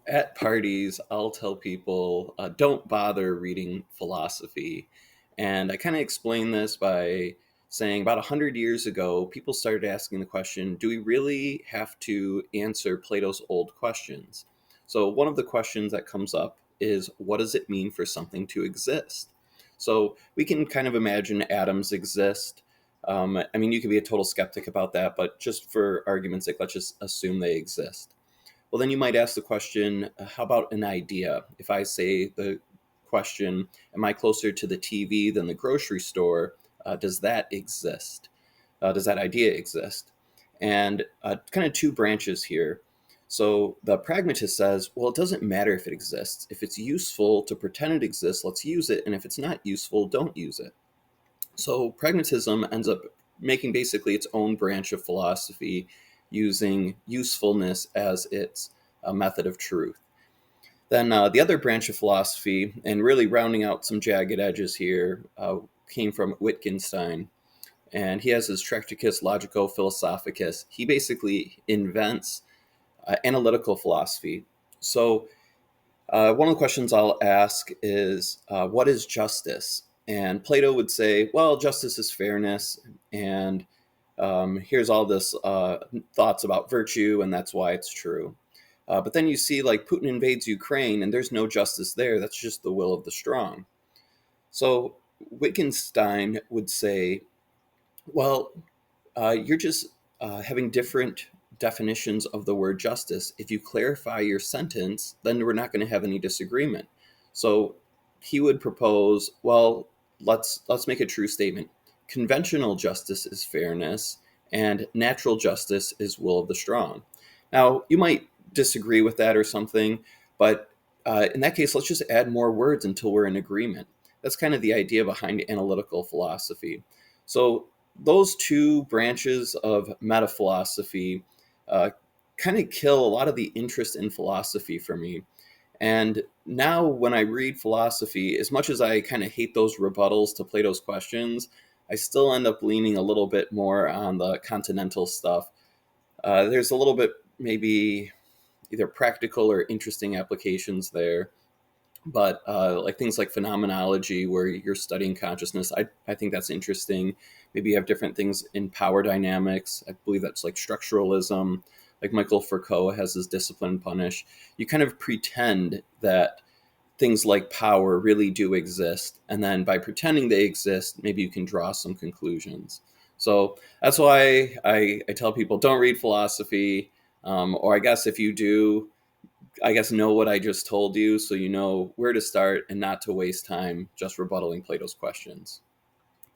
At parties, I'll tell people don't bother reading philosophy. And I kind of explain this by saying about 100 years ago, people started asking the question, do we really have to answer Plato's old questions? So, one of the questions that comes up is, what does it mean for something to exist? So, we can kind of imagine atoms exist. I mean, you can be a total skeptic about that, but just for argument's sake, let's just assume they exist. Well, then you might ask the question, how about an idea? If I say the question, am I closer to the TV than the grocery store? Does that exist? Does that idea exist? And kind of two branches here. So the pragmatist says, well, it doesn't matter if it exists. If it's useful to pretend it exists, let's use it. And if it's not useful, don't use it. So pragmatism ends up making basically its own branch of philosophy using usefulness as its method of truth. Then the other branch of philosophy, and really rounding out some jagged edges here, came from Wittgenstein. And he has his Tractatus Logico Philosophicus. He basically invents analytical philosophy. So one of the questions I'll ask is, what is justice? And Plato would say, well, justice is fairness, and here's all this thoughts about virtue, and that's why it's true. But then you see, like, Putin invades Ukraine, and there's no justice there. That's just the will of the strong. So Wittgenstein would say, well, you're just having different definitions of the word justice. If you clarify your sentence, then we're not going to have any disagreement. So he would propose, well, let's make a true statement. Conventional justice is fairness, and natural justice is will of the strong. Now, you might disagree with that or something, but in that case, let's just add more words until we're in agreement. That's kind of the idea behind analytical philosophy. So those two branches of metaphilosophy uh, kind of kill a lot of the interest in philosophy for me. And now, when I read philosophy, as much as I kind of hate those rebuttals to Plato's questions, I still end up leaning a little bit more on the continental stuff. There's a little bit, maybe, either practical or interesting applications there. But like things like phenomenology, where you're studying consciousness, I think that's interesting. Maybe you have different things in power dynamics. I believe that's like structuralism. Like Michael Foucault has his discipline punish. You kind of pretend that things like power really do exist. And then by pretending they exist, maybe you can draw some conclusions. So that's why I tell people don't read philosophy. Or I guess if you do, I guess know what I just told you so you know where to start and not to waste time just rebuttaling Plato's questions.